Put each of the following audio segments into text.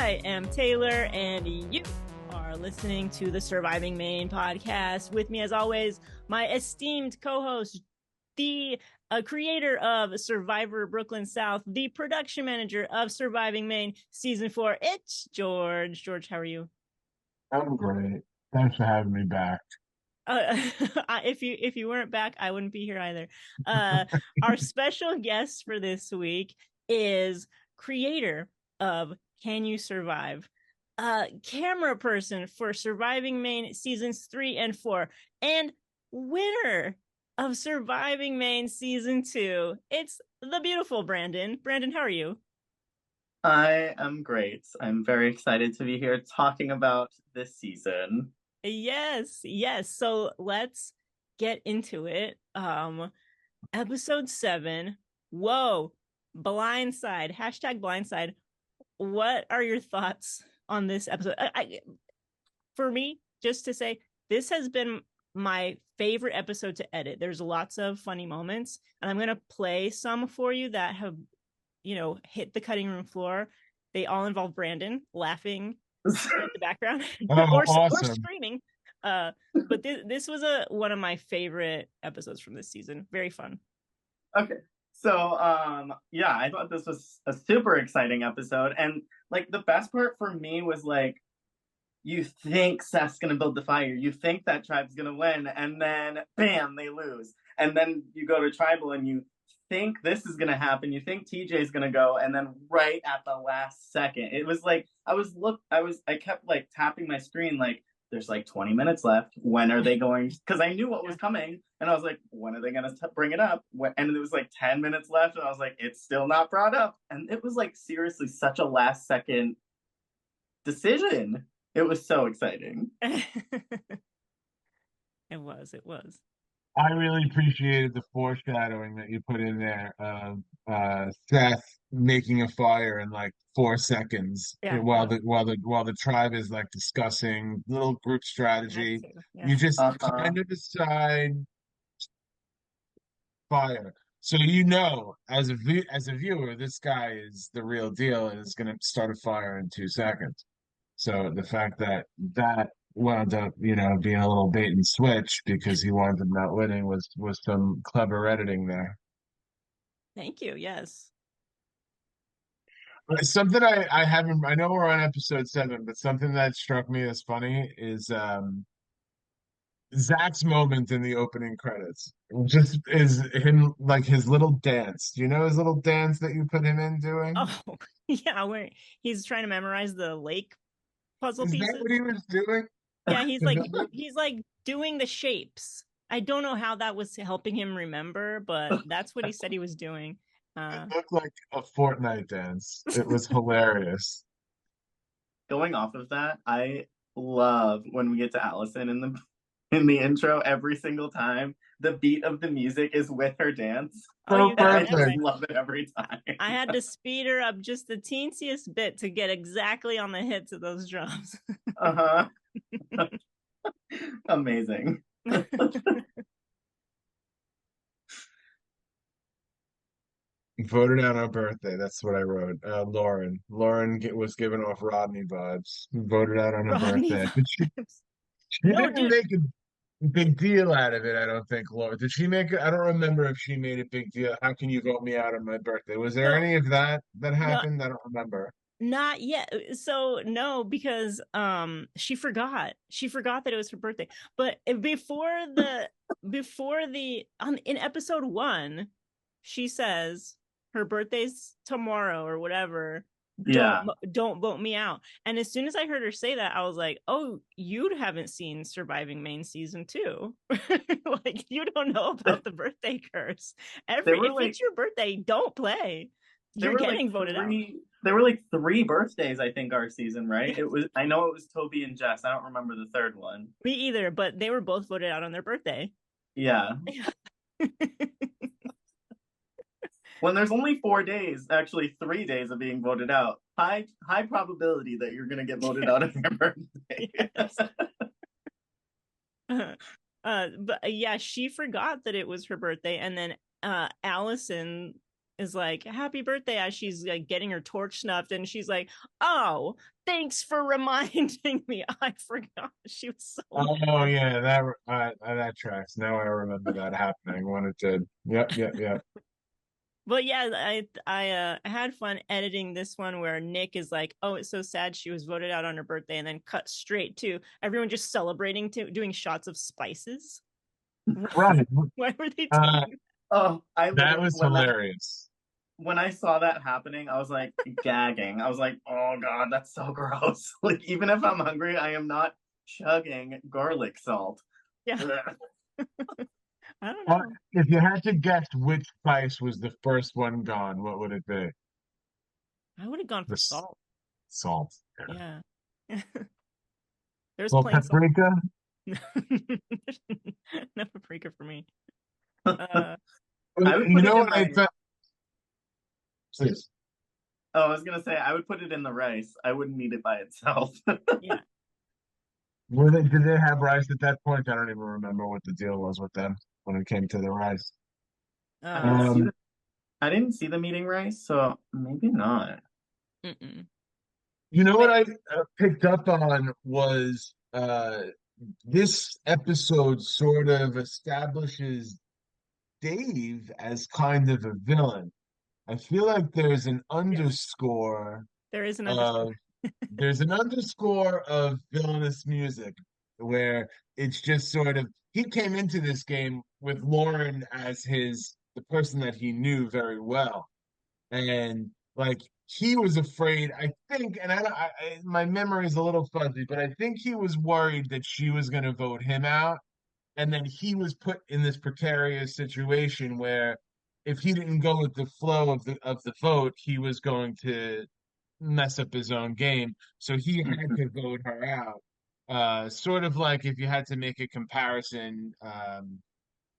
I am Taylor, and you are listening to the Surviving Maine podcast. With me, as always, my esteemed co-host, the creator of Survivor Brooklyn South, the production manager of Surviving Maine Season 4. It's George. George, how are you? I'm great. Thanks for having me back. Uh, if you weren't back, I wouldn't be here either. Uh, our special guest for this week is creator of Can You Survive? Camera person for Surviving Maine seasons 3 and 4, and winner of Surviving Maine season 2. It's the beautiful Brandon. Brandon, how are you? I am great. I'm very excited to be here talking about this season. Yes, yes. So let's get into it. Episode 7. Whoa, blindside. Hashtag blindside. What are your thoughts on this episode? For me, just to say, this has been my favorite episode to edit. There's lots of funny moments, and I'm gonna play some for you that have, hit the cutting room floor. They all involve Brandon laughing in the background Oh, or awesome. screaming. But this was one of my favorite episodes from this season. Very fun. Okay. So, yeah, I thought this was a super exciting episode. And like the best part for me was like, you think Seth's gonna build the fire, you think that tribe's gonna win, and then bam, they lose. And then you go to tribal and you think this is gonna happen, you think TJ's gonna go, and then right at the last second, it was like I kept like tapping my screen like there's like 20 minutes left. When are they going? Because I knew what was coming, and I was like, when are they going to bring it up? And it was like 10 minutes left, and I was like, it's still not brought up. And it was like seriously such a last second decision. It was so exciting. It was. I really appreciated the foreshadowing that you put in there of Seth making a fire in like 4 seconds Yeah, while the tribe is like discussing little group that strategy. too. Yeah. You just Uh-huh. kind of decide fire. So you know, as a viewer, this guy is the real deal and is going to start a fire in 2 seconds. So the fact that that wound up, being a little bait and switch because he wound up not winning was some clever editing there. Thank you. Yes. Something I haven't I know we're on episode 7, but something that struck me as funny is Zach's moment in the opening credits. Just is him like his little dance. Do you know his little dance that you put him in doing? Oh, yeah. Where he's trying to memorize the lake puzzle Is that pieces. what he was doing? Yeah, he's like doing the shapes. I don't know how that was helping him remember, but that's what he said he was doing. It Uh, looked like a Fortnite dance. It was hilarious. Going off of that, I love when we get to Allison in the intro every single time. The beat of the music is with her dance. oh, So you And got I it. just perfect. Okay. love it every I time. had to speed her up just the teensiest bit to get exactly on the hits of those drums. Uh-huh. Amazing. Voted out on birthday. That's what I wrote. Lauren was giving off Rodney vibes. Voted out on her Rodney birthday, but she vibes. she No, didn't dude. make a big deal out of it. I don't think, Lauren. Did she make it? I don't remember if she made a big deal. How can you vote me out on my birthday? Was there So any of that no, happened? I don't remember. not yet. So no, because she forgot. She forgot that it was her birthday. But before the in episode 1, she says her birthday's tomorrow or whatever. Don't Yeah. don't vote me out. And as soon as I heard her say that, I was like, "Oh, you haven't seen Surviving Maine season 2. Like you don't know about the birthday curse. There If were like it's your birthday, don't play. there You're were like getting voted out." three birthdays, I think, our season, right? I know it was Toby and Jess. I don't remember the third one. Me either, but they were both voted out on their birthday. Yeah. When there's only 4 days, actually 3 days of being voted out, high probability that you're gonna get voted out on your birthday. Yes. But yeah, she forgot that it was her birthday, and then Allison is like, happy birthday, as she's like getting her torch snuffed, and she's like, oh, thanks for reminding me. I forgot she was so Oh mad. yeah, that tracks. Now I remember that happening when it did. Yep, yep, yep. But yeah, I had fun editing this one where Nick is like, oh, it's so sad she was voted out on her birthday, and then cut straight to everyone just celebrating, to doing shots of spices. Right. Why were they Uh, doing Oh, I that literally was hilarious. when I saw that happening, I was like gagging. I was like, oh God, that's so gross. Like, even if I'm hungry, I am not chugging garlic salt. yeah, Ugh. I don't Uh, know. if you had to guess which spice was the first one gone, what would it be? I would have gone The for salt. salt. Yeah. Yeah. There's Well, plain salt. paprika. No paprika for me. Uh, I would You put it know in what I my. thought? Please. Oh, I was gonna say I would put it in the rice. I wouldn't eat it by itself. yeah. Did they have rice at that point? I don't even remember what the deal was with them when it came to the rice. I didn't Uh, see Um, the I didn't see the meeting rice, so maybe not. mm-mm. you know what But I picked up on was this episode sort of establishes Dave as kind of a villain. I feel like Yes, there is an underscore. of there's an underscore of villainous music where it's just sort of he came into this game with Lauren as the person that he knew very well, and like he was afraid. I think, and my memory is a little fuzzy, but I think he was worried that she was going to vote him out, and then he was put in this precarious situation where if he didn't go with the flow of the vote, he was going to mess up his own game. So he had to vote her out. Sort of like if you had to make a comparison,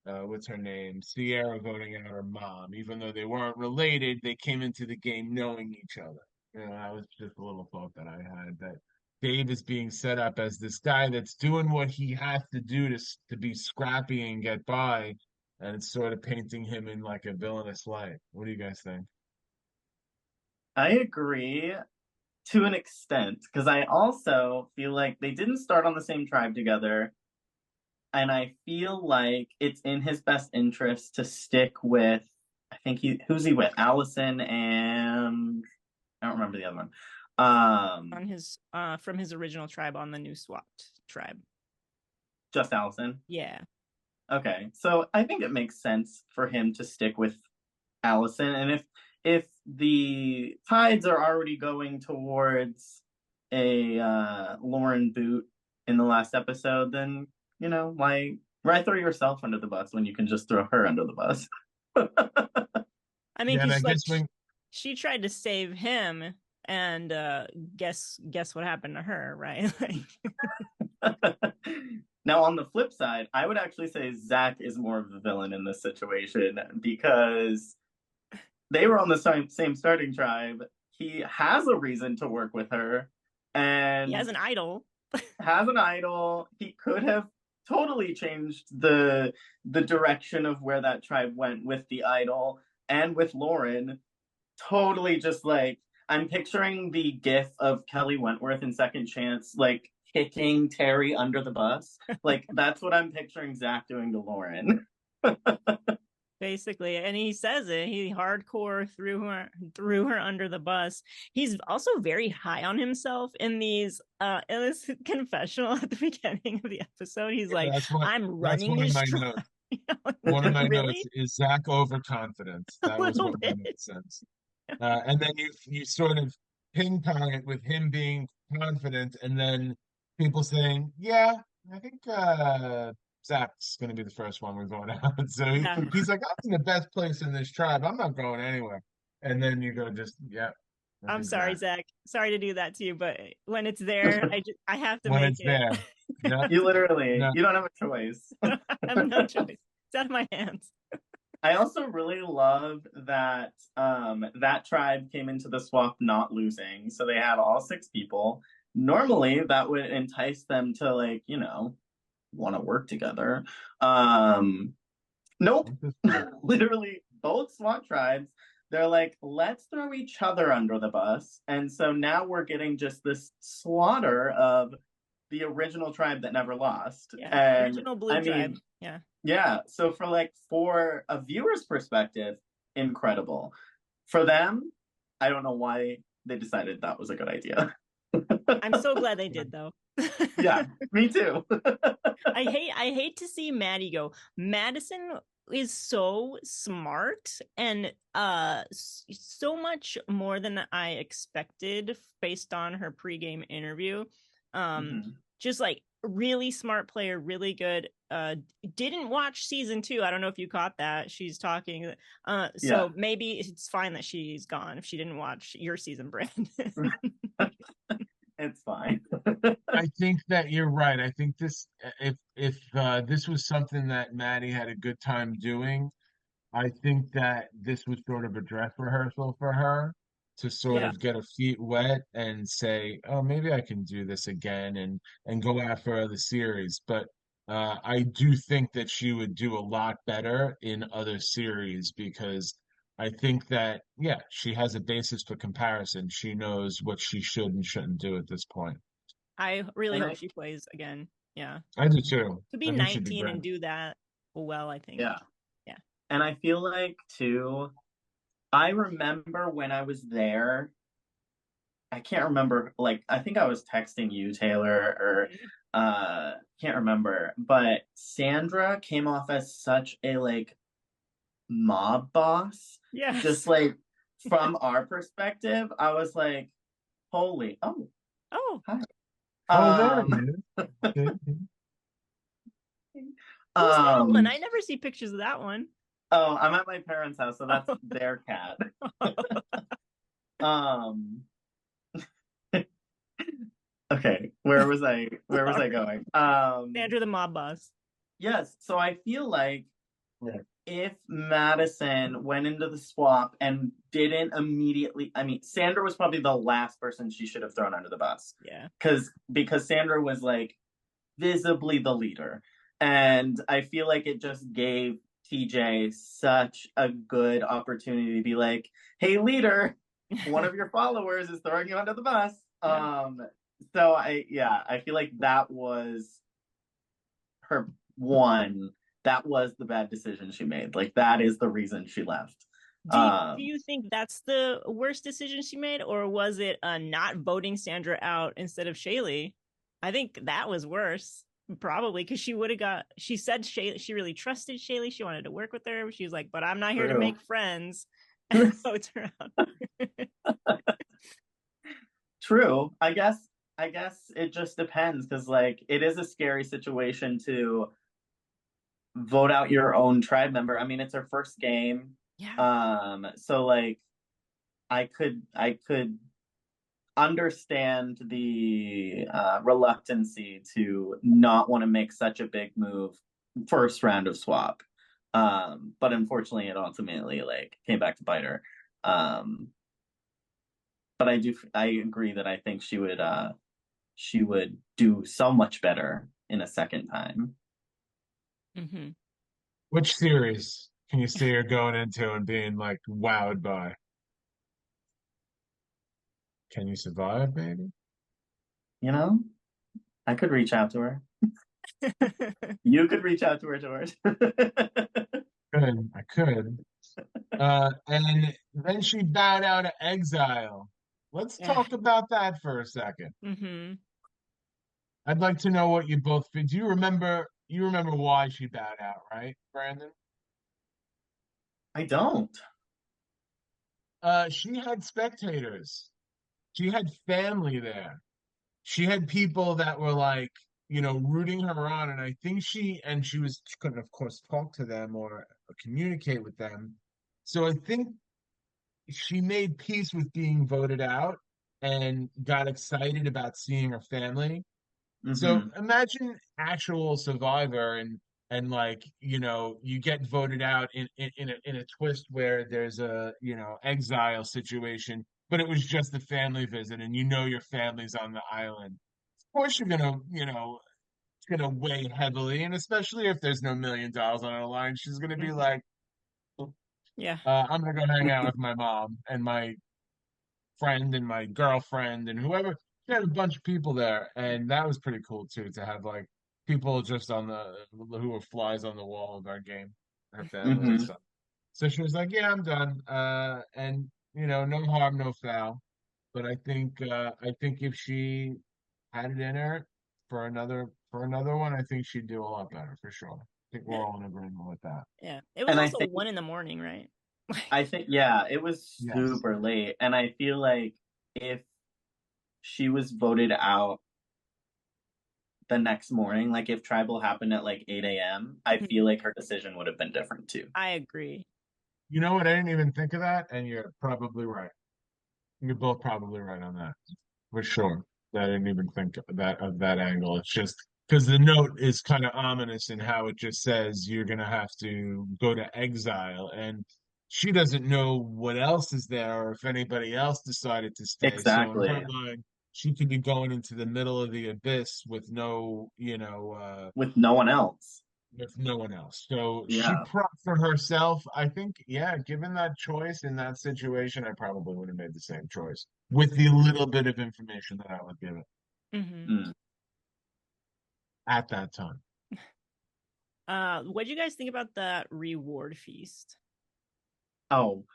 what's her name? Sierra voting out her mom. Even though they weren't related, they came into the game knowing each other. That was just a little thought that I had that Dave is being set up as this guy that's doing what he has to do to be scrappy and get by, and it's sort of painting him in like a villainous light. What do you guys think? I agree to an extent because I also feel like they didn't start on the same tribe together, and I feel like it's in his best interest to stick with. I think who's he with? Allison and I don't remember the other one. On his from his original tribe on the new swapped tribe. Just Allison. Yeah. Okay, so I think it makes sense for him to stick with Allison, and if the tides are already going towards a Lauren boot in the last episode, then why throw yourself under the bus when you can just throw her under the bus? I mean, Yeah, and I because like guess when she tried to save him, and guess what happened to her, right? Now, on the flip side, I would actually say Zach is more of the villain in this situation because they were on the same starting tribe. He has a reason to work with her He and has an idol. has an idol. He could have totally changed the direction of where that tribe went with the idol and with Lauren. Totally just like I'm picturing the gif of Kelly Wentworth in Second Chance, like kicking Terry under the bus. Like that's what I'm picturing Zach doing to Lauren. Basically, and he says it, he hardcore threw her under the bus. He's also very high on himself in this confessional at the beginning of the episode. He's like, that's what I'm that's running one of this my tribe. notes. One of Like, my notes really? is Zach overconfidence. A That was little what my bit. note says. And then you sort of ping pong it with him being confident, and then people saying, "Yeah, I think Zach's going to be the first one we're going out." So Yeah. he's like, "I'm in the best place in this tribe. I'm not going anywhere." And then you go, just yeah, I I'm think sorry, Zach Zach. Sorry to do that to you, but when it's there, I have to when make it's it. there. Yeah, You literally no, you don't have a choice. I have no choice. It's out of my hands. I also really love that that tribe came into the swap not losing. So they had all six people. Normally that would entice them to like, want to work together. Nope. Literally both SWAT tribes they're like, let's throw each other under the bus. And so now we're getting just this slaughter of the original tribe that never lost. Yeah, And original blue I tribe. mean, Yeah. yeah, so for a viewer's perspective, incredible. For them, I don't know why they decided that was a good idea. I'm so glad they did though. Yeah, me too. I hate to see Maddie go. Madison is so smart and so much more than I expected based on her pregame interview. Um Mhm. just like really smart player, really good. Didn't watch season 2. I don't know if you caught that. She's talking Yeah. so maybe it's fine that she's gone if she didn't watch your season, Brandon. It's fine. I think that you're right. I think this, if this was something that Maddie had a good time doing, I think that this was sort of a dress rehearsal for her to sort Yeah. of get her feet wet and say, "Oh, maybe I can do this again," and go after other series. But I do think that she would do a lot better in other series because I think that, yeah, she has a basis for comparison. She knows what she should and shouldn't do at this point. I really And hope I she plays again. Yeah. I do too. To be I think she'd be 19 great. and do that well, I think. yeah. Yeah. And I feel like too, I remember when I was there, I can't remember, like I think I was texting you, Taylor, or Mhm. can't remember, but Sandra came off as such a like mob boss. Just Yes. like from our perspective, I was like, holy, oh, Oh, hi. Oh, there Um, it is. who's that one? um, I never see pictures of that one. oh, I'm at my parents' house, so that's Oh. their cat. Um, okay, where was I Sorry. going? Sandra the mob boss. Yes, so I feel like Yeah. if Madison went into the swap and didn't immediately, I mean, Sandra was probably the last person she should have thrown under the bus. Yeah. Because Sandra was like visibly the leader. And I feel like it just gave TJ such a good opportunity to be like, hey, leader, one of your followers is throwing you under the bus. Yeah. So I feel like that was her one. That was the bad decision she made. Like that is the reason she left. Do Um, you think that's the worst decision she made, or was it not voting Sandra out instead of Shaylee? I think that was worse, probably, because she would have got. She said she really trusted Shaylee. She wanted to work with her. She was like, "But I'm not here to True. make friends." And votes her out. True. I guess it just depends because like it is a scary situation to vote out your own tribe member. I mean, it's her first game. Yeah. So like I could understand the reluctancy to not want to make such a big move first round of swap. But unfortunately it ultimately like came back to bite her. Um, but I agree that I think she would do so much better in a second time. Hmm. Which series can you see her going into and being like wowed by? Can you survive, maybe? You know, I could reach out to her. You could reach out to her, George. Could I could. And then she bowed out of exile. Let's Yeah. talk about that for a second. Hmm. I'd like to know what you both think. Do you remember? You remember why she bowed out, right, Brandon? I don't. She had spectators. She had family there. She had people that were like, rooting her on, and I think she couldn't, of course, talk to them or communicate with them. So I think she made peace with being voted out and got excited about seeing her family. So Mm-hmm. imagine actual Survivor and like, you get voted out in a twist where there's a, exile situation, but it was just a family visit and your family's on the island. Of course you're gonna, it's gonna weigh heavily, and especially if there's no $1 million on the line, she's gonna be Hmm. like, Yeah. I'm gonna go hang out with my mom and my friend and my girlfriend and whoever. She had a bunch of people there, and that was pretty cool too to have like people just on the who were flies on the wall of our game, her family and Hmm. stuff. So she was like, "Yeah, I'm done." And no harm, no foul. But I think if she had it in her for another one, I think she'd do a lot better for sure. I think we're Yeah. all in agreement with that. Yeah. It was And I also think 1 in the morning, right? yeah, it was Yes. super late. And I feel like if she was voted out the next morning, like if tribal happened at like 8 a.m., I feel like her decision would have been different too. I agree. You know what? I didn't even think of that, and you're probably right. You're both probably right on that, for sure. I didn't even think of that angle. It's just because the note is kind of ominous in how it just says you're gonna have to go to exile, and she doesn't know what else is there or if anybody else decided to stay. So in her Exactly. mind, she could be going into the middle of the abyss with no, With no one else. with no one else. So she Yeah. for herself, I think, yeah, given that choice in that situation, I probably would have made the same choice with the little bit of information that I would give it Hmm. Mm. at that time. What do you guys think about the reward feast? Oh,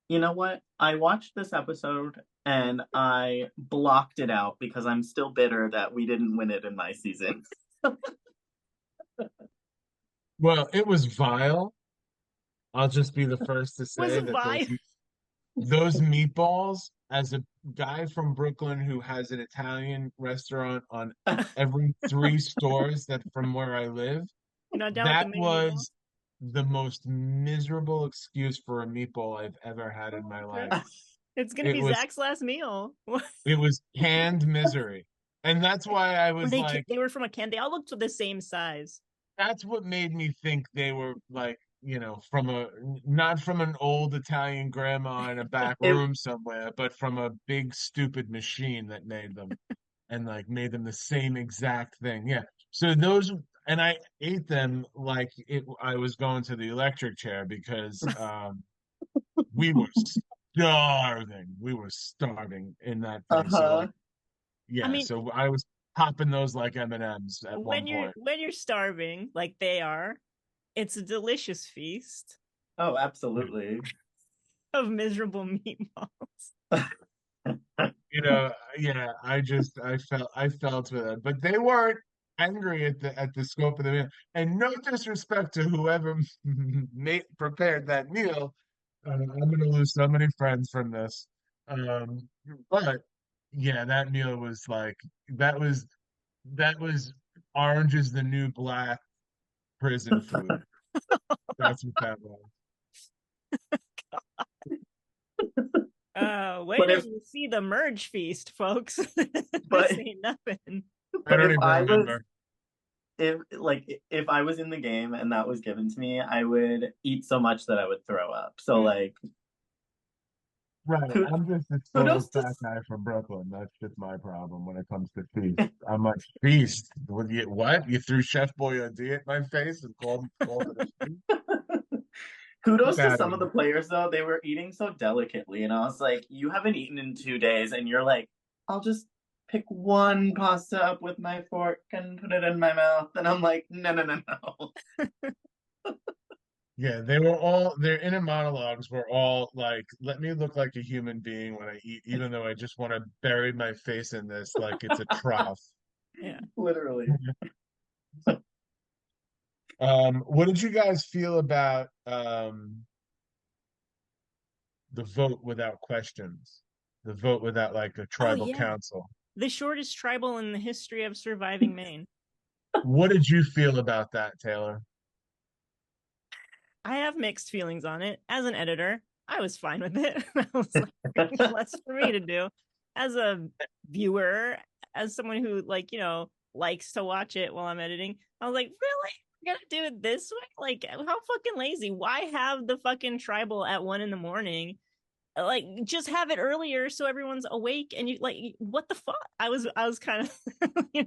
you know what? I watched this episode and I blocked it out because I'm still bitter that we didn't win it in my season. Well, it was vile. I'll just be the first to Was say it that those Vi? those meatballs, as a guy from Brooklyn who has an Italian restaurant on every three stores that from where I live, You're not down with the that Maine meatball? was the most miserable excuse for a meatball I've ever had in my Okay. life. It's gonna It be was Zach's last meal. it was canned misery. And that's why I Were was they? like, They were from a can. They all looked the same size. that's what made me think they were like, from a not from an old Italian grandma in a back It room somewhere, but from a big stupid machine that made them and like made them the same exact thing. Yeah. So those and I ate them like I was going to the electric chair because we were starving. We were starving in that thing. So like, uh-huh. I yeah, mean, so I was popping those like M&Ms at one when you're point. when you're starving, like they are, it's a delicious feast Oh, absolutely. of miserable meatballs. Yeah, I felt for that, but they weren't angry at the scope of the meal. And no disrespect to whoever prepared that meal. I'm gonna lose so many friends from this. But yeah, that meal was like that was orange is the new black prison food. That's what that was. Wait But till if you see the merge feast, folks. but This ain't nothing. I but don't if even I was remember. if I was in the game and that was given to me, I would eat so much that I would throw up. So Mm. like Right. kud- I'm just a total kudos to fat guy from Brooklyn. That's just my problem when it comes to feast. I'm like, feast? What? You threw Chef Boyardee at my face and called it a feast? kudos to Bad some of one. the players though. They were eating so delicately, and I was like, you haven't eaten in 2 days, and you're like, I'll just pick one pasta up with my fork and put it in my mouth, and I'm like, no, no, no, no. Yeah, their inner monologues were all like, let me look like a human being when I eat, even though I just want to bury my face in this like it's a trough. Yeah. Literally. What did you guys feel about the vote without questions? The vote without like a Oh tribal yeah. council? The shortest tribal in the history of surviving Maine. What did you feel about that, Taylor? I have mixed feelings on it. As an editor, I was fine with it. I was like, less for me to do. As a viewer, as someone who likes to watch it while I'm editing, I was like, really? We're gonna do it this way? Like, how fucking lazy? Why have the fucking tribal at 1 in the morning? Like, just have it earlier so everyone's awake and you like what the fuck? I was kind of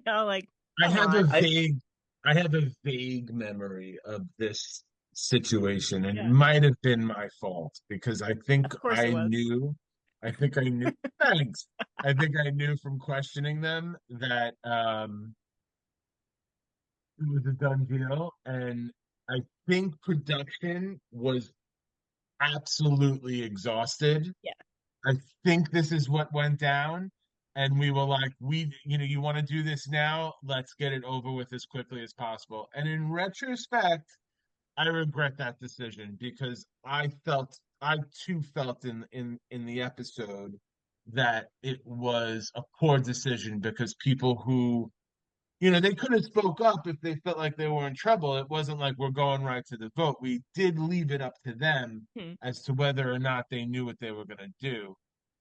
like, I come have a on. I vague, I have a vague memory of this situation, and it Yeah, might have been my fault because of course it was. I think I knew, thanks. I think I knew from questioning them that it was a done deal. And I think production was absolutely exhausted. Yeah, I think this is what went down. And we were like, you want to do this now? Let's get it over with as quickly as possible. And in retrospect, I regret that decision because I too felt in the episode that it was a poor decision because people who, they could have spoke up if they felt like they were in trouble. It wasn't like we're going right to the vote. We did leave it up to them hmm. as to whether or not they knew what they were going to do.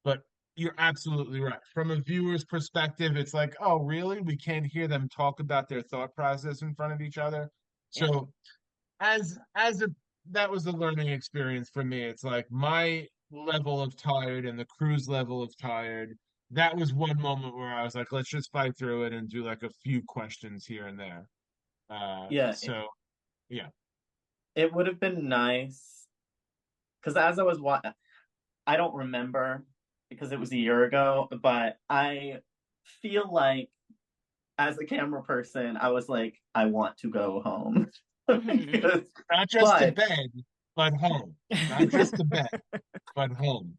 But you're absolutely right. From a viewer's perspective, it's like, oh, really? We can't hear them talk about their thought process in front of each other. Yeah, So as a that was a learning experience for me. It's like my level of tired and the crew's level of tired. That was one moment where I was like, let's just fight through it and do like a few questions here and there. Yeah, So yeah. it would have been nice because as I was I don't remember because it was a year ago, but I feel like as a camera person, I was like, I want to go home. hmm. Because, Not just to but bed, but home. Not just to bed, but home.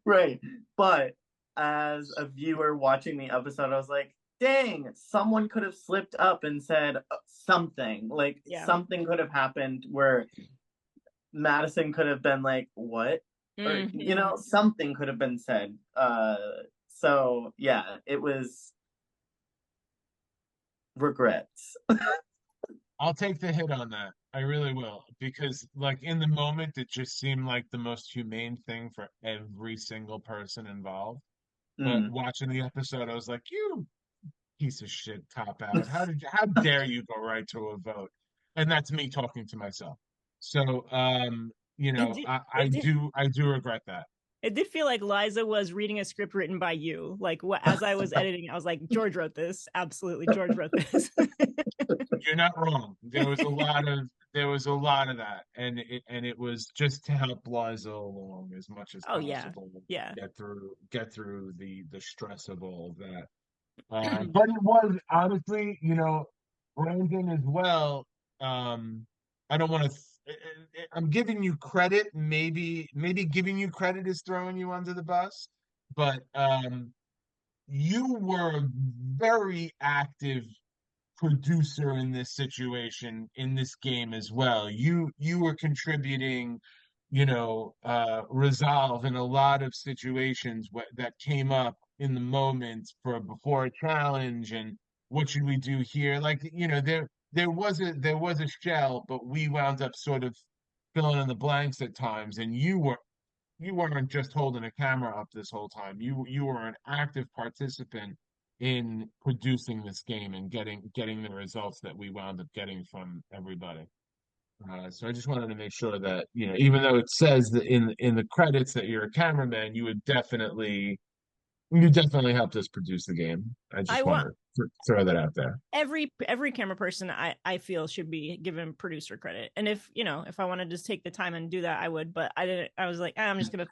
right, but as a viewer watching the episode, I was like, dang, someone could have slipped up and said something. Like Yeah. something could have happened where Madison could have been like, what? Or Hmm. something could have been said. So yeah, it was regrets. I'll take the hit on that. I really will. Because like in the moment it just seemed like the most humane thing for every single person involved. But Mm. watching the episode, I was like, you piece of shit cop out. How dare you go right to a vote? And that's me talking to myself. So It did. I do regret that. It did feel like Liza was reading a script written by you. Like as I was editing, I was like, George wrote this. Absolutely, George wrote this. You're not wrong. There was a lot of that. And it was just to help Liza along as much as Oh yeah, possible, yeah. get through the stress of all of that. But it was honestly, Brandon as well. I don't want to. I'm giving you credit. Maybe giving you credit is throwing you under the bus. But you were a very active producer in this situation in this game as well. You were contributing, resolve in a lot of situations that came up in the moment for before a challenge and what should we do here? Like, there was a shell, but we wound up sort of filling in the blanks at times, and you weren't just holding a camera up this whole time. You were an active participant in producing this game and getting the results that we wound up getting from everybody. So I just wanted to make sure that even though it says that in the credits that you're a cameraman, you definitely helped us produce the game. I I just want wanted to throw that out there. every camera person I feel should be given producer credit. And if I wanted to just take the time and do that, I would. But I didn't. I was like, I'm just gonna.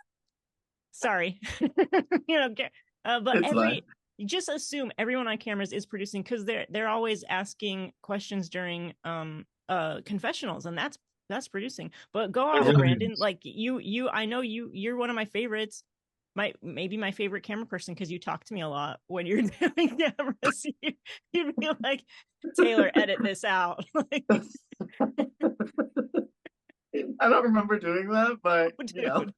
Sorry, get but It's fine. you just assume everyone on cameras is producing because they're always asking questions during confessionals, and that's producing. But go It off, really Brandon. is. Like I know you're one of my favorites. Maybe my favorite camera person because you talk to me a lot when you're doing cameras. You'd be like, Taylor, edit this out. Like, I don't remember doing that, but oh, dude.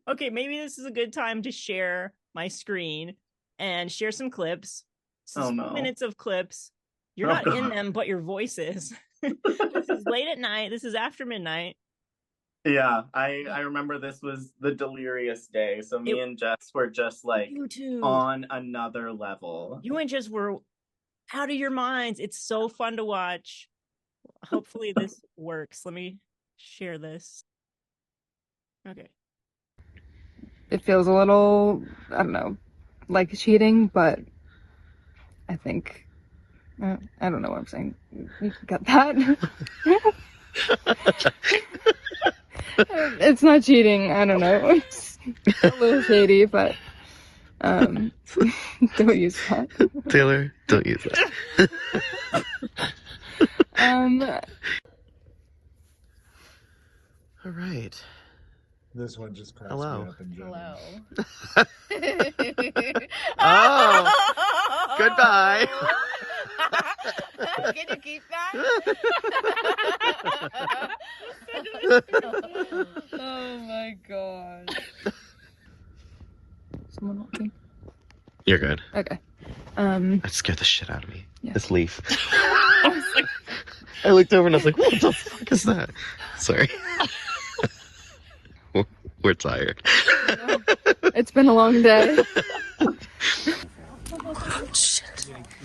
Okay, maybe this is a good time to share my screen and share some clips. This oh is no. 4 minutes of clips. You're Oh not in god. them, but your voice is. This is late at night. This is after midnight. Yeah, I remember this was the delirious day. So It me and Jess were just like You two. on another level. You and just were out of your minds. It's so fun to watch. Hopefully this works. Let me share this. Okay. It feels a little, I don't know, like cheating, but I think, I don't know what I'm saying. You can cut that. It's not cheating. I don't know. It's a little shady, but don't use that. Taylor, don't use that. All right. This one just cracks Hello. me up in general. Oh, goodbye. Can you keep that? Oh my god. Someone walking. You're good. Okay. That scared the shit out of me. Yeah. This leaf. I looked over and I was like, what the fuck is that? Sorry. We're tired. It's been a long day.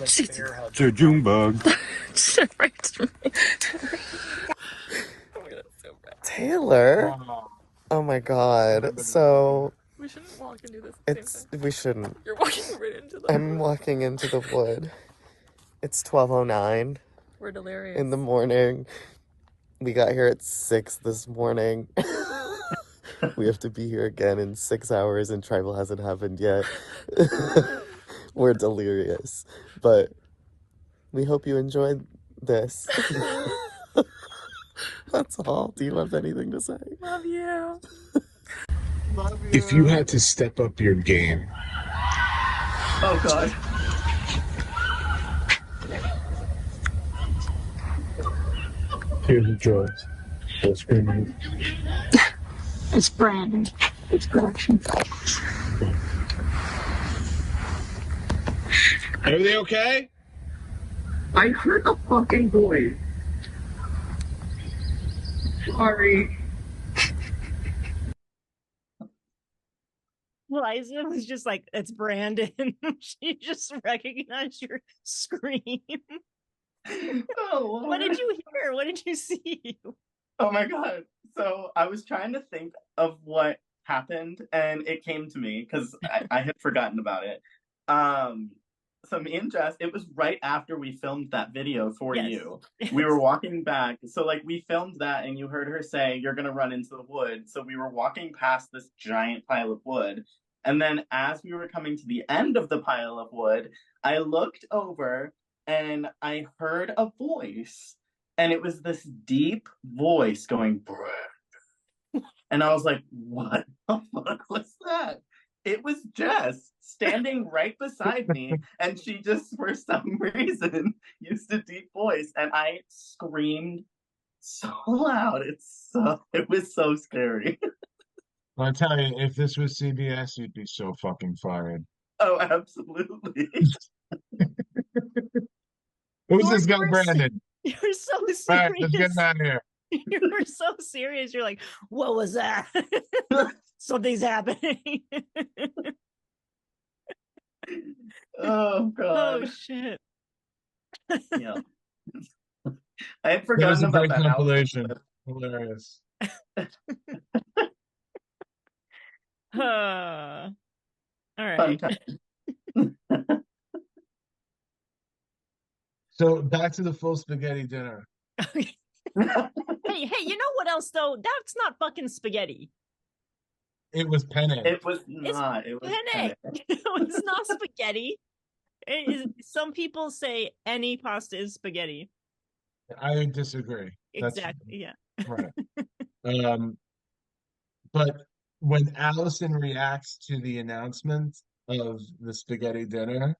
It's a June bug. Taylor? Oh, Oh my god. So We shouldn't walk and do this at the same it's we shouldn't. You're walking right into the I'm walking into the wood. It's 12:09 We're delirious. in the morning. We got here at 6 this morning. We have to be here again in 6 hours and tribal hasn't happened yet. We're delirious. But we hope you enjoyed this. That's all. Do you have anything to say? Love you. if you had to step up your game, Oh god. here's the choice. What's screaming? It's brand. It's production. Everything okay? I heard a fucking voice. Sorry. Liza was just like, it's Brandon. She just recognized your scream. Oh, What did you hear? What did you see? Oh my god. So I was trying to think of what happened and it came to me because I had forgotten about it. So me and Jess, it was right after we filmed that video for Yes. you. We were walking back. So like we filmed that and you heard her say, you're gonna run into the wood. So we were walking past this giant pile of wood. And then as we were coming to the end of the pile of wood, I looked over and I heard a voice. And it was this deep voice going, "Brand." And I was like, what the fuck was that? It was Jess standing right beside me. And she just, for some reason, used a deep voice. And I screamed so loud. It was so scary. I tell you, if this was CBS, you'd be so fucking fired. Oh, absolutely. Who's this guy, You were Brandon? You were so All right, let's get serious. him out of here. You were so serious. You're like, what was that? Something's happening. Oh, God. Oh, shit. Yeah. I had That was forgotten a about great that. compilation. Hilarious. All Fun right. time. So back to the full spaghetti dinner. Hey, you know what else though? That's not fucking spaghetti. It was penne. It was not. It was Penne. penne. It's not spaghetti. It is, some people say any pasta is spaghetti. I would disagree. Exactly. Yeah. Right. But when Allison reacts to the announcement of the spaghetti dinner,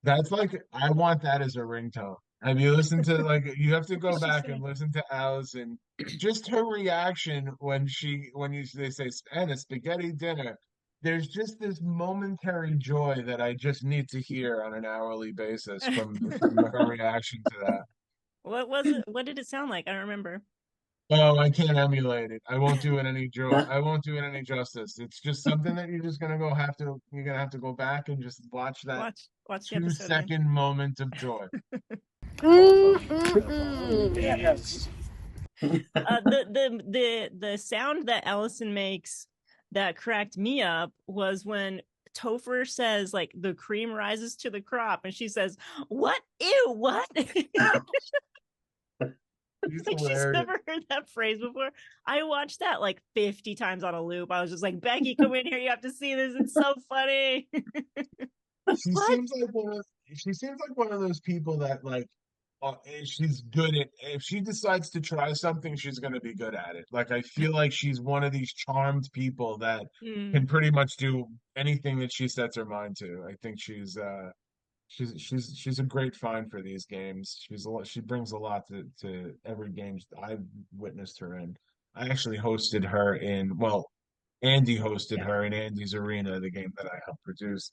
that's like, I want that as a ringtone. Have you listened to, like, you have to go back and listen to Allison, just her reaction when they say, and a spaghetti dinner. There's just this momentary joy that I just need to hear on an hourly basis from her reaction to that. What was it? What did it sound like? I don't remember. Oh, I can't emulate it. I won't do it any joy. I won't do it any justice. It's just something that you're just gonna you're gonna have to go back and just watch that Watch the episode. 2-second moment of joy. Yes. The sound that Allison makes that cracked me up was when Topher says, like, the cream rises to the crop, and she says, "What? Ew, what?" She's Like she's hilarious. never heard that phrase before. I watched that like 50 times on a loop. I was just like, Becky, come in here. You have to see this. It's so funny. She What? seems like she seems like one of those people that like she's good at if she decides to try something, she's going to be good at it. Like I feel like she's one of these charmed people that Mm, can pretty much do anything that she sets her mind to. I think she's a great find for these games. She brings a lot to every game I've witnessed her in. I actually hosted her in Andy hosted yeah. her in Andy's Arena, the game that I helped produce.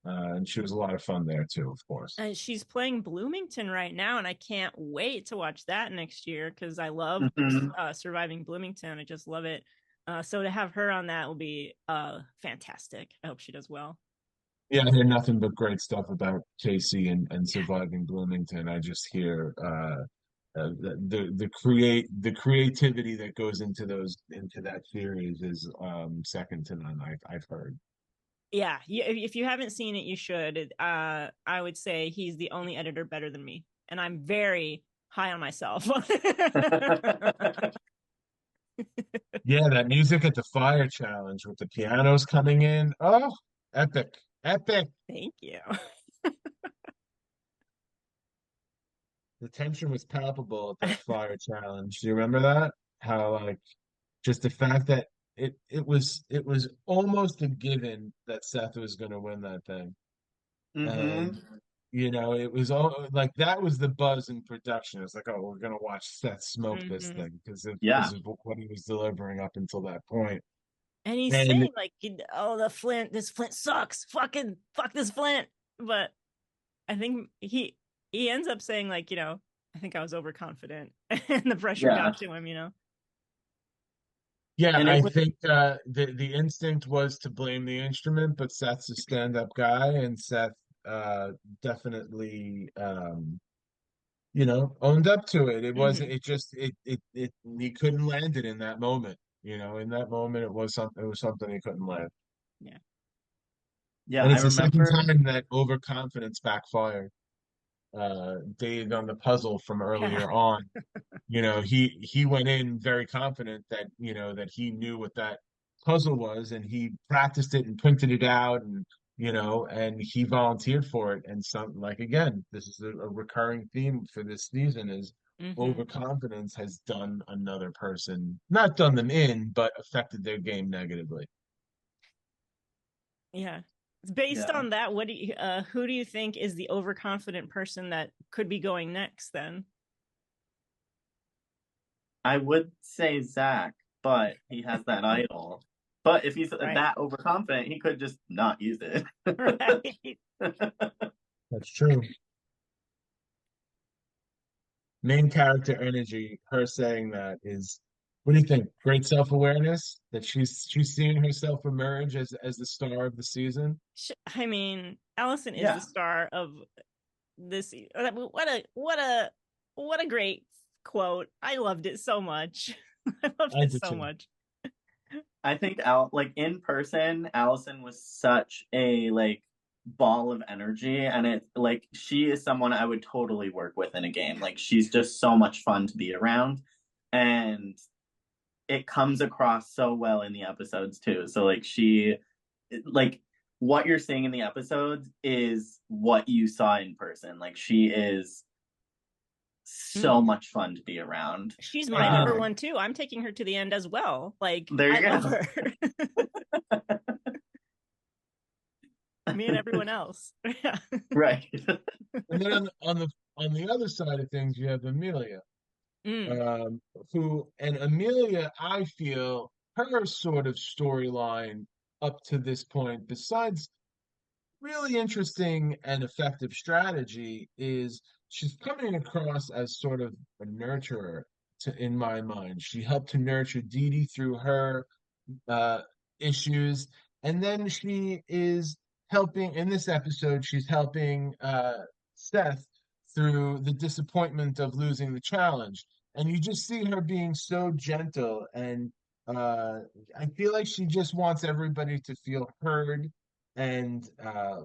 And she was a lot of fun there too, of course. And she's playing Bloomington right now, and I can't wait to watch that next year because I love Mhm. Surviving Bloomington. I just love it. So to have her on that will be fantastic. I hope she does well. Yeah, I hear nothing but great stuff about Casey and Surviving Bloomington. I just hear the creativity that goes into that series is second to none. I've heard. Yeah, if you haven't seen it, you should. I would say he's the only editor better than me, and I'm very high on myself. Yeah, that music at the fire challenge with the pianos coming in. Oh, epic, epic. Thank you. The tension was palpable at that fire challenge. Do you remember that? How like just the fact that it was almost a given that Seth was going to win that thing. And Mhm. it was all like that was the buzz in production. It's like, oh, we're gonna watch Seth smoke this Hmm. thing because Yeah. of what he was delivering up until that point. And he's And saying like, "Oh, this Flint sucks. Fucking fuck this Flint." But I think he ends up saying like, I think I was overconfident, and the pressure Yeah. got to him. yeah, And it I was think the instinct was to blame the instrument, but Seth's a stand-up guy, and Seth definitely owned up to it. It wasn't Hmm. it just it he couldn't land it in that moment. In that moment it was something he couldn't land. Yeah. yeah, And I it's the second remember time that overconfidence backfired. Dave on the puzzle from Yeah. earlier on. He went in very confident that he knew what that puzzle was, and he practiced it and printed it out, and he volunteered for it. And some like again, this is a recurring theme for this season is Hmm. overconfidence has done another person, not done them in, but affected their game negatively. Yeah. Based yeah. on that, who do you think is the overconfident person that could be going next then? I would say Zach, but he has that idol. But if he's Right. that overconfident, he could just not use it. Right. That's true. Main character energy, her saying that is, what do you think? Great self-awareness that she's seeing herself emerge as the star of the season. I mean, Allison is the Yeah. star of this. What a great quote. I loved it so much. I loved I it did so too. much. I think like in person, Allison was such a like ball of energy, and it like she is someone I would totally work with in a game. Like she's just so much fun to be around, and it comes across so well in the episodes too. So like what you're seeing in the episodes is what you saw in person. Like she is so Mm. much fun to be around. She's I my think number one too. I'm taking her to the end as well. Like There I you love go. her. Me and everyone else. Yeah. Right. and then on the other side of things, you have Amelia, Mm. um, and Amelia, I feel her sort of storyline up to this point, besides really interesting and effective strategy is she's coming across as sort of a nurturer in my mind. She helped to nurture Dee Dee through her uh, issues, and then she is helping in this episode. She's helping Seth through the disappointment of losing the challenge, and you just see her being so gentle and uh, I feel like she just wants everybody to feel heard and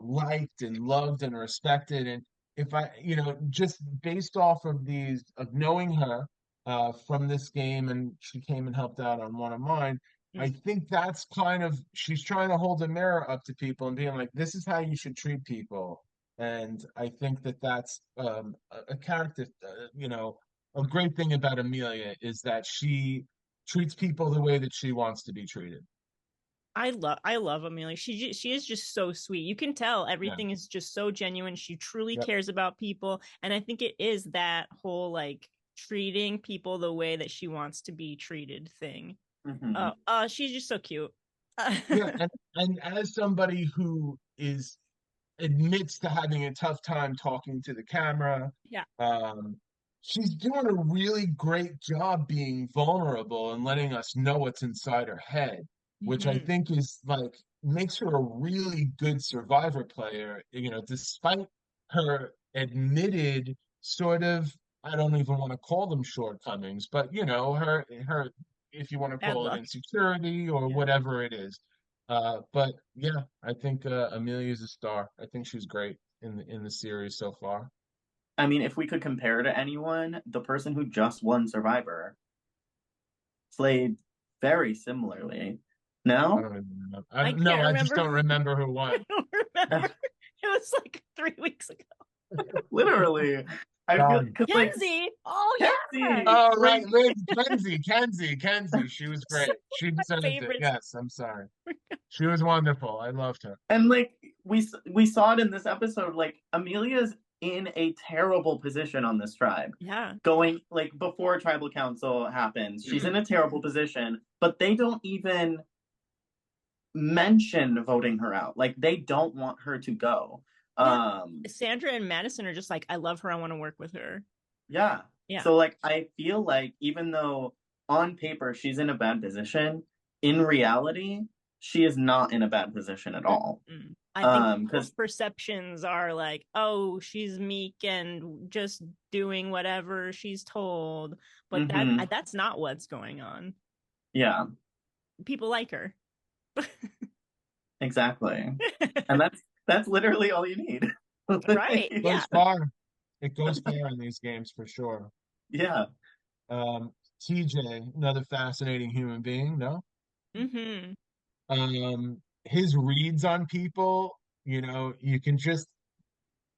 liked and loved and respected. And if I, just based off of knowing her from this game, and she came and helped out on one of mine. I Mm. think that's kind of she's trying to hold a mirror up to people and being like, this is how you should treat people. And I think that that's a character, a great thing about Amelia is that she treats people the way that she wants to be treated. I love Amelia. She is just so sweet. You can tell Yeah. everything is just so genuine. She truly Yep. cares about people, and I think it is that whole like treating people the way that she wants to be treated thing. Mhm. She's just so cute. Yeah, and as somebody who is admits to having a tough time talking to the camera. Yeah. She's doing a really great job being vulnerable and letting us know what's inside her head, which I Mhm. think is like makes her a really good survivor player, despite her admitted sort of, I don't even want to call them shortcomings, but her if you want to Bad call it luck. insecurity or Yeah. whatever it is. But yeah, I think Amelia's a star. I think she's great in the series so far. I mean, if we could compare to anyone, the person who just won Survivor played very similarly. I No? don't even know. I No, can't I just remember. don't remember who I won. don't remember. It was like 3 weeks ago. Literally. I feel Um, because like Kenzie. Oh yeah. Kenzie, oh right, like Liz, Kenzie. She was So great. She my deserved it. favorites. Yes, I'm sorry. She was wonderful. I loved her. and like we saw it in this episode, like Amelia's in a terrible position on this tribe. Yeah. Going like before tribal council happens, she's in a terrible position, but they don't even mention voting her out. Like they don't want her to go. Yeah. Um Sandra and Madison are just like, I love her. I want to work with her. yeah. Yeah. So like I feel like even though on paper she's in a bad position, in reality she is not in a bad position at all. I think people's Because perceptions are like, oh, she's meek and just doing whatever she's told, but that's not what's going on. yeah, People like her. exactly. And that's literally all you need. Right. It Yeah. goes far. It goes far in these games for sure. Yeah. Um, TJ, another fascinating human being, no? Mm-hmm. His reads on people, you can just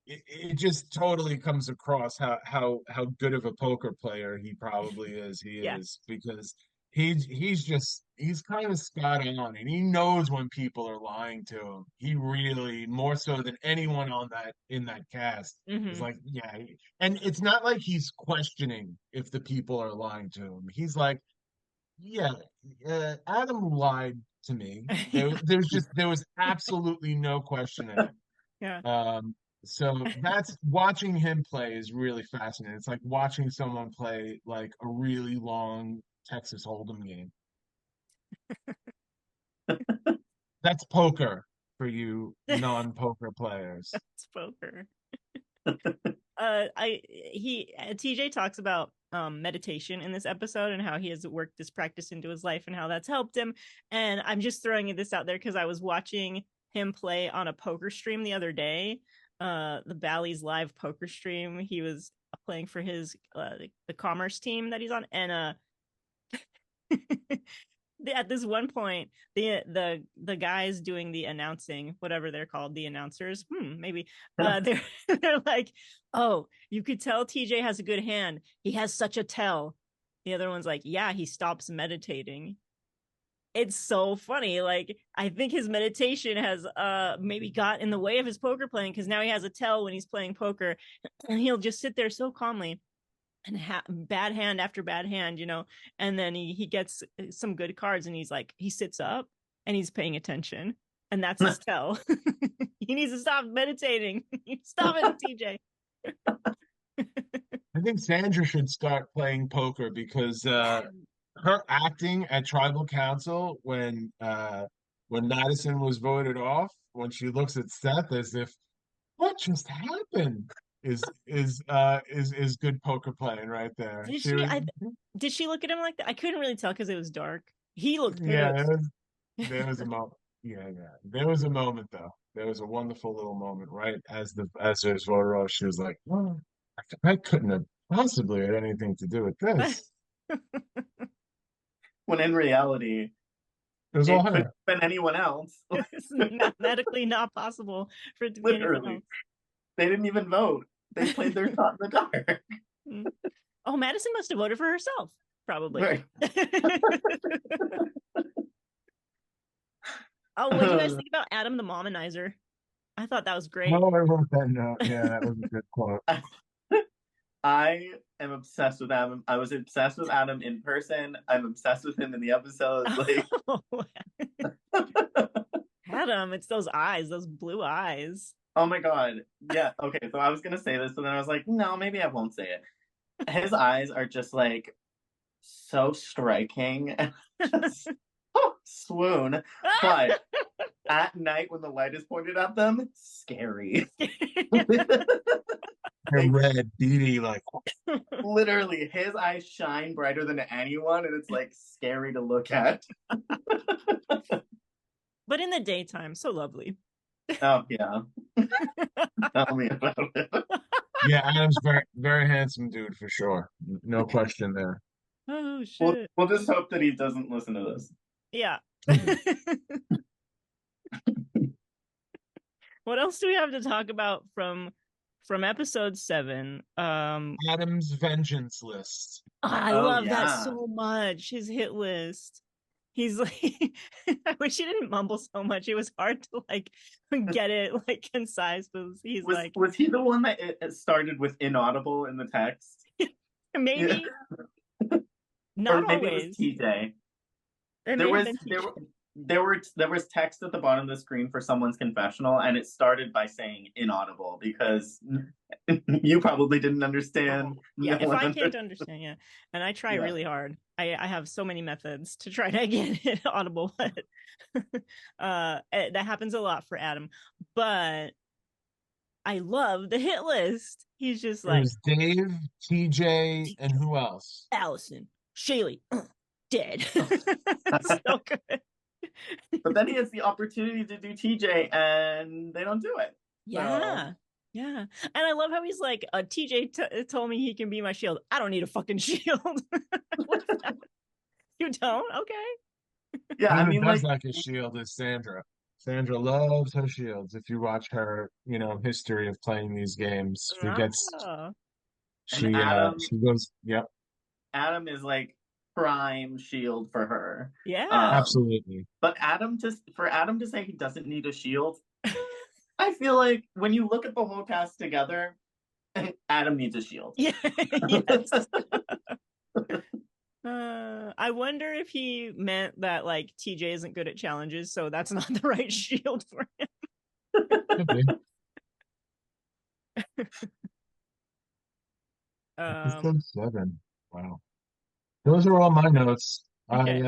it just totally comes across how good of a poker player he probably is. He Yeah. is because he's kind of spot on, and he knows when people are lying to him. He really more so than anyone on that in that cast is Mm-hmm. like, yeah, and it's not like he's questioning if the people are lying to him. He's like, yeah, Adam lied to me. There was absolutely no question in it. Yeah. So that's watching him play is really fascinating. It's like watching someone play like a really long Texas Hold'em game. That's poker for you non-poker players. It's poker. TJ talks about meditation in this episode and how he has worked this practice into his life and how that's helped him. And I'm just throwing this out there because I was watching him play on a poker stream the other day, the Bally's live poker stream. He was playing for his the commerce team that he's on, and at this one point, the guys doing the announcing, whatever they're called, the announcers, maybe they're like, oh, you could tell TJ has a good hand. He has such a tell. The other one's like, yeah, he stops meditating. It's so funny. Like, I think his meditation has maybe got in the way of his poker playing because now he has a tell when he's playing poker, and he'll just sit there so calmly and bad hand after bad hand, and then he gets some good cards and he's like, he sits up and he's paying attention, and that's his tell. He needs to stop meditating. Stop it, TJ. I think Sandra should start playing poker because her acting at tribal council when Madison was voted off, when she looks at Seth as if what just happened is good poker playing right there. Did She she? was Did she look at him like that? I couldn't really tell because it was dark. He looked yeah, pissed. there was a moment. Yeah, yeah. There was a moment though. There was a wonderful little moment right as there's voter off. She was like, "Oh, I couldn't have possibly had anything to do with this." When in reality, It was all it could have her. been anyone else. It's mathematically not possible for it to be anyone Literally. else. They didn't even vote. They played their shot in the dark. Oh, Madison must have voted for herself, probably. Right. Oh, what do you guys think about Adam the Mominizer? I thought that was great. No, I wrote that note. Yeah, that was a good quote. I am obsessed with Adam. I was obsessed with Adam in person. I'm obsessed with him in the episode. Like, Adam, it's those eyes, those blue eyes. oh my God. Yeah. Okay. So I was going to say this, but then I was like, no, maybe I won't say it. His eyes are just like so striking. Just, swoon. But at night when the light is pointed at them, scary. Her red, beady, like. Literally, his eyes shine brighter than anyone, and it's like scary to look at. But in the daytime, so lovely. Oh yeah. Tell me about it. Yeah, Adam's very, very handsome dude for sure. No question there. Oh shit. We'll just hope that he doesn't listen to this. Yeah. What else do we have to talk about from episode 7? Adam's vengeance list. I love that so much. His hit list. He's like, I wish he didn't mumble so much. It was hard to like get it like concise. But Was he the one that it started with inaudible in the text? Maybe. Yeah. Not or maybe always. It was TJ. There was text at the bottom of the screen for someone's confessional, and it started by saying inaudible because you probably didn't understand. Yeah, if I can't understand, yeah, and I try really hard. I have so many methods to try to get it audible, but that happens a lot for Adam. But I love the hit list. He's just like, there's Dave, TJ, and who else? Allison, Shaylee, dead. So good. But then he has the opportunity to do TJ, and they don't do it. Yeah. So. Yeah. And I love how he's like, TJ told me he can be my shield. I don't need a fucking shield. You don't? Okay. Yeah, I mean, does like a shield is Sandra. Sandra loves her shields. If you watch her, history of playing these games, she goes, yep. Adam is like prime shield for her. Yeah, absolutely. But for Adam to say he doesn't need a shield, I feel like when you look at the whole cast together, Adam needs a shield. Yeah. Yes. I wonder if he meant that like TJ isn't good at challenges, so that's not the right shield for him. Episode 7. Wow. Those are all my notes. Okay.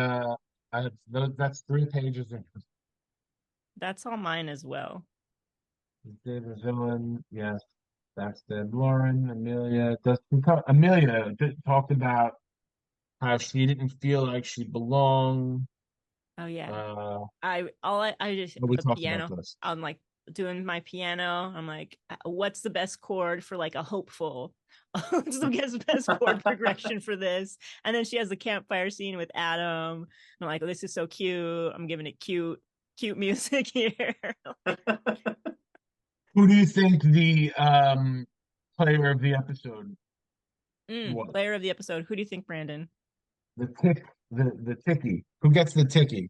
That's 3 pages. That's all mine as well. David Villain, yes. That's dead. Lauren, Amelia. Amelia talked about how she didn't feel like she belonged. Oh yeah. I just the piano. I'm like doing my piano. I'm like, what's the best chord for like a hopeful? What's the best chord progression for this? And then she has the campfire scene with Adam. I'm like, this is so cute. I'm giving it cute music here. Who do you think the player of the episode was? Player of the episode. Who do you think, Brandon? The ticky. Who gets the ticky?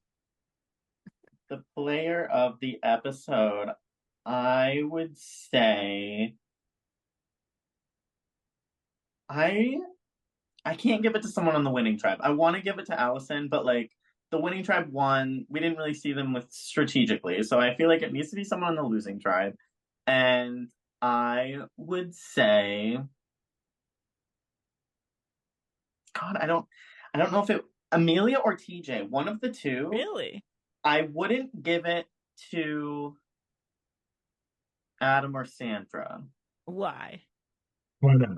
The player of the episode, I would say I can't give it to someone on the winning tribe. I want to give it to Allison, but like the winning tribe won. We didn't really see them with strategically, so I feel like it needs to be someone on the losing tribe. And I would say, God, I don't know if it Amelia or TJ, one of the two. Really? I wouldn't give it to Adam or Sandra. Why? Why not?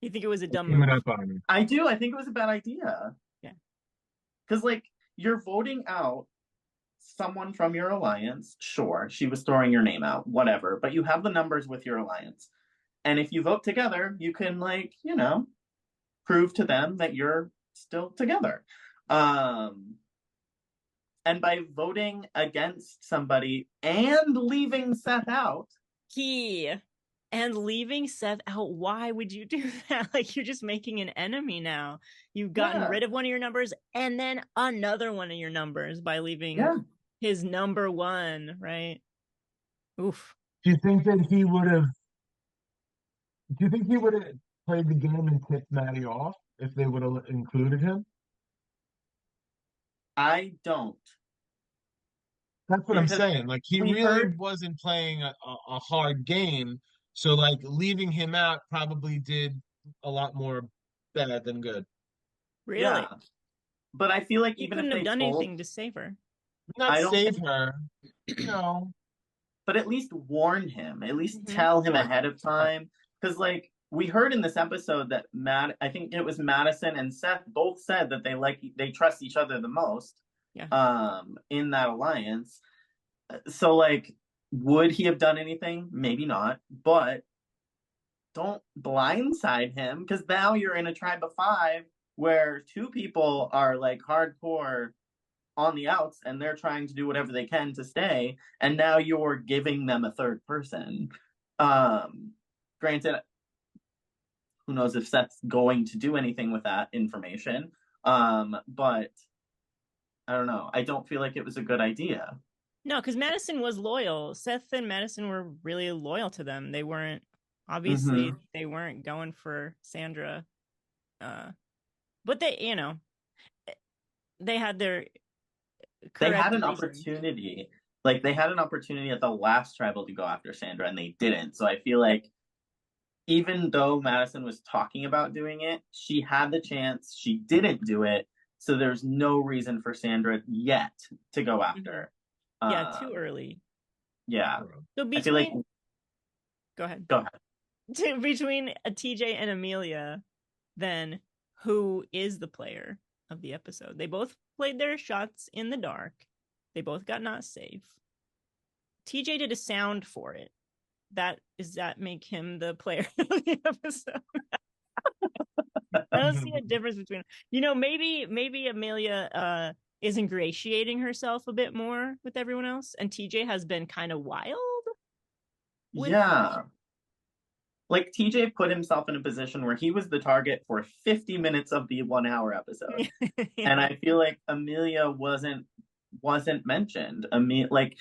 You think it was a dumb move? I do. I think it was a bad idea. Yeah. Because, like, you're voting out someone from your alliance. Sure, she was throwing your name out, whatever. But you have the numbers with your alliance. And if you vote together, you can, like, prove to them that you're still together. And by voting against somebody and leaving Seth out. Key. And leaving Seth out, why would you do that? Like, you're just making an enemy now. You've gotten rid of one of your numbers and then another one of your numbers by leaving his number one, right? Oof. Do you think that he would have played the game and tipped Maddie off if they would have included him? I don't. That's what I'm saying. Like, he really wasn't playing a hard game. So, like, leaving him out probably did a lot more bad than good. Really? Yeah. But I feel like he even couldn't if have they done anything to save her. Not save her. No. But at least warn him. At least tell him ahead of time. Because, like, we heard in this episode that I think it was Madison and Seth both said that they trust each other the most. Yeah. In that alliance. So, like, would he have done anything? Maybe not. But don't blindside him, because now you're in a tribe of 5 where 2 people are, like, hardcore on the outs and they're trying to do whatever they can to stay, and now you're giving them a third person. Granted, who knows if Seth's going to do anything with that information, but I don't know. I don't feel like it was a good idea. No, because Madison was loyal. Seth and Madison were really loyal to them. They weren't, obviously, they weren't going for Sandra. But they, they had their they had an opportunity. Like, they had an opportunity at the last tribal to go after Sandra, and they didn't. So I feel like even though Madison was talking about doing it, she had the chance. She didn't do it. So there's no reason for Sandra yet to go after. Yeah, too early. Yeah. So between, I feel like... Go ahead. Between TJ and Amelia, then, who is the player of the episode? They both played their shots in the dark. They both got not safe. TJ did a sound for it. Does that make him the player of the episode? I don't see a difference between, maybe Amelia is ingratiating herself a bit more with everyone else, and TJ has been kind of wild. Yeah. Like, TJ put himself in a position where he was the target for 50 minutes of the 1-hour episode. And I feel like Amelia wasn't mentioned. Like,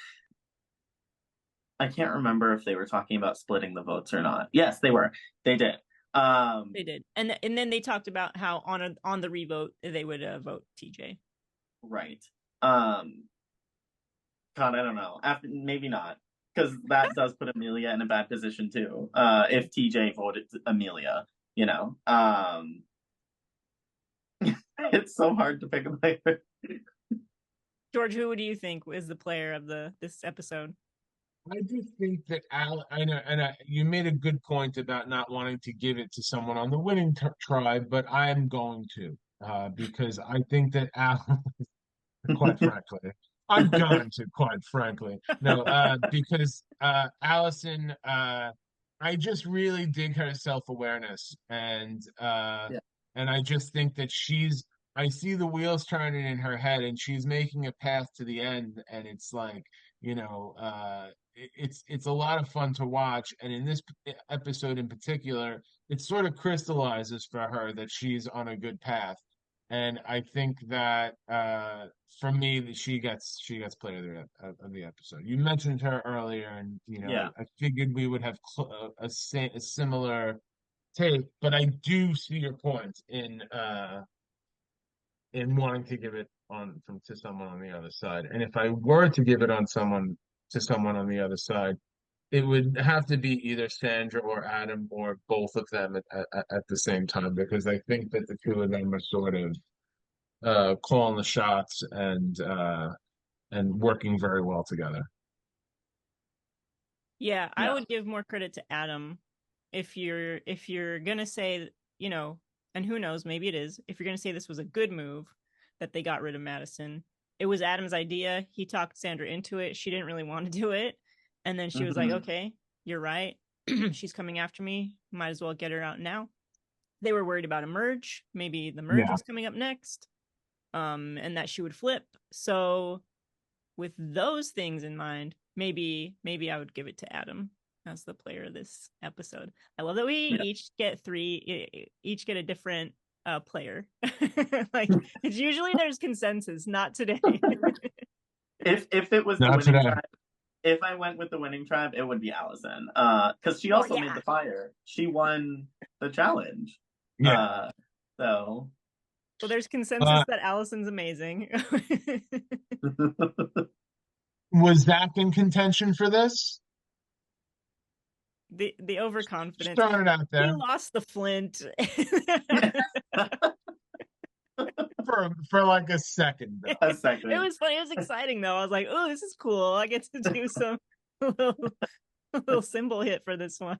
I can't remember if they were talking about splitting the votes or not. Yes, they were. They did. They did. And then they talked about how on the revote they would vote TJ. Right. God, I don't know. Maybe not. Because that does put Amelia in a bad position too. If TJ voted Amelia, it's so hard to pick a player. George, who do you think is the player of this episode? I just think that I know, and you made a good point about not wanting to give it to someone on the winning tribe, but I am going to, because I think that quite frankly, I'm going to, quite frankly, no, because Allison, I just really dig her self-awareness, and I just think that I see the wheels turning in her head, and she's making a path to the end, and it's like, it's a lot of fun to watch. And in this episode in particular, it sort of crystallizes for her that she's on a good path. And I think that for me, she gets player of the episode. You mentioned her earlier, and I figured we would have a similar take. But I do see your point in wanting to give it to someone on the other side. And if I were to give it to someone on the other side, it would have to be either Sandra or Adam or both of them at the same time, because I think that the two of them are sort of calling the shots and working very well together. Yeah, I would give more credit to Adam if you're gonna say, and who knows, maybe it is. If you're gonna say this was a good move that they got rid of Madison, it was Adam's idea. He talked Sandra into it. She didn't really want to do it, and then she was like, "Okay, you're right. she's coming after me. Might as well get her out now. They were worried about a merge. Maybe the merge was coming up next. And that she would flip. So with those things in mind, maybe I would give it to Adam as the player of this episode. I love that we each get a different player. Like, it's usually there's consensus, not today. If it was the winning tribe, if I went with the winning tribe, it would be Allison. Because she also made the fire. She won the challenge. Yeah. So there's consensus that Allison's amazing. Was Zach in contention for this? The overconfidence. Just throwing it out there. He lost the flint. for like a second. A second. It was funny. It was exciting though. I was like, "Oh, this is cool. I get to do some little symbol hit for this one."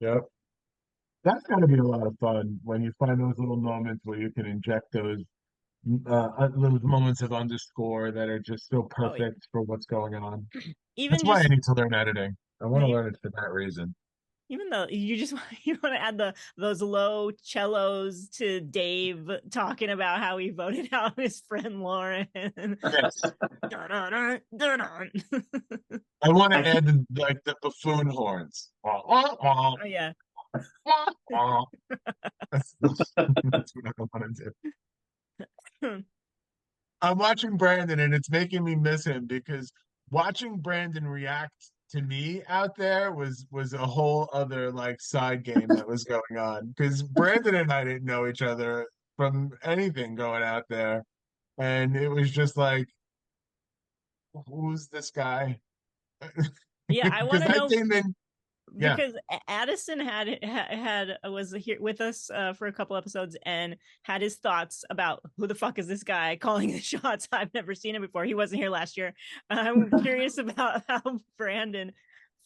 Yep. That's got to be a lot of fun when you find those little moments where you can inject those little moments of underscore that are just so perfect for what's going on. That's why I need to learn editing. I want to learn it for that reason. Even though you want to add those low cellos to Dave talking about how he voted out his friend Lauren. Yes. Dun-dun-dun, dun-dun. I want to add the buffoon horns. Oh yeah. That's what I want to do. I'm watching Brandon and it's making me miss him because watching Brandon react to me out there was a whole other like side game that was going on because Brandon and I didn't know each other from anything going out there, and it was just like, who's this guy? Yeah, I want to know. Came in, because Addison was here with us for a couple episodes and had his thoughts about who the fuck is this guy calling the shots. I've never seen him before. He wasn't here last year. I'm curious about how Brandon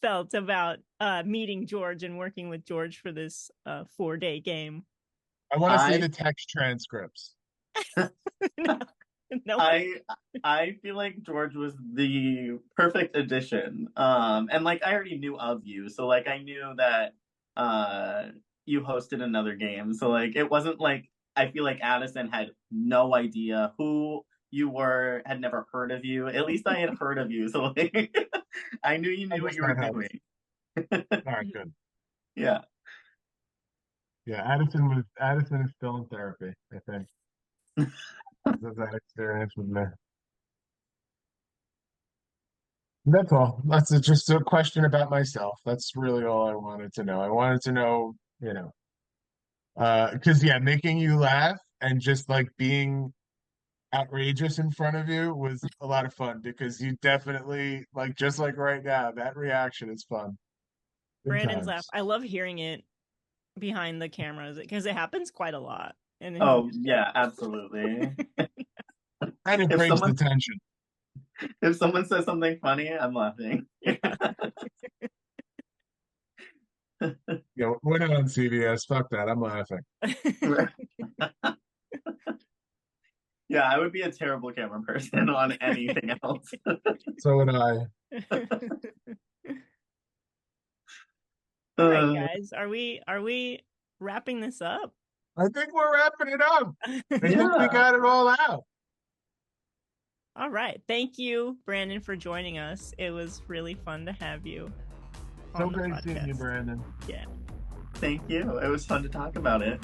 felt about meeting George and working with George for this 4-day game. I want to see the text transcripts. No. I feel like George was the perfect addition. And like I already knew of you, so like I knew that you hosted another game. So like it wasn't like I feel like Addison had no idea who you were, had never heard of you. At least I had heard of you. So like I knew you knew what you were doing. All right, good. Yeah. Yeah, Addison is still in therapy, I think. That experience with me. That's all. That's just a question about myself. That's really all I wanted to know. I wanted to know, because making you laugh and just like being outrageous in front of you was a lot of fun because you definitely like just like right now, that reaction is fun. Good Brandon's times. laugh. I love hearing it behind the cameras because it happens quite a lot. And yeah, absolutely. And it breaks the tension. If someone says something funny, I'm laughing. We're not on CBS. Fuck that. I'm laughing. Yeah, I would be a terrible camera person on anything else. So would I. All right, guys. Are we wrapping this up? I think we're wrapping it up. I think we got it all out. All right. Thank you, Brandon, for joining us. It was really fun to have you. So great seeing you, Brandon. Yeah. Thank you. It was fun to talk about it.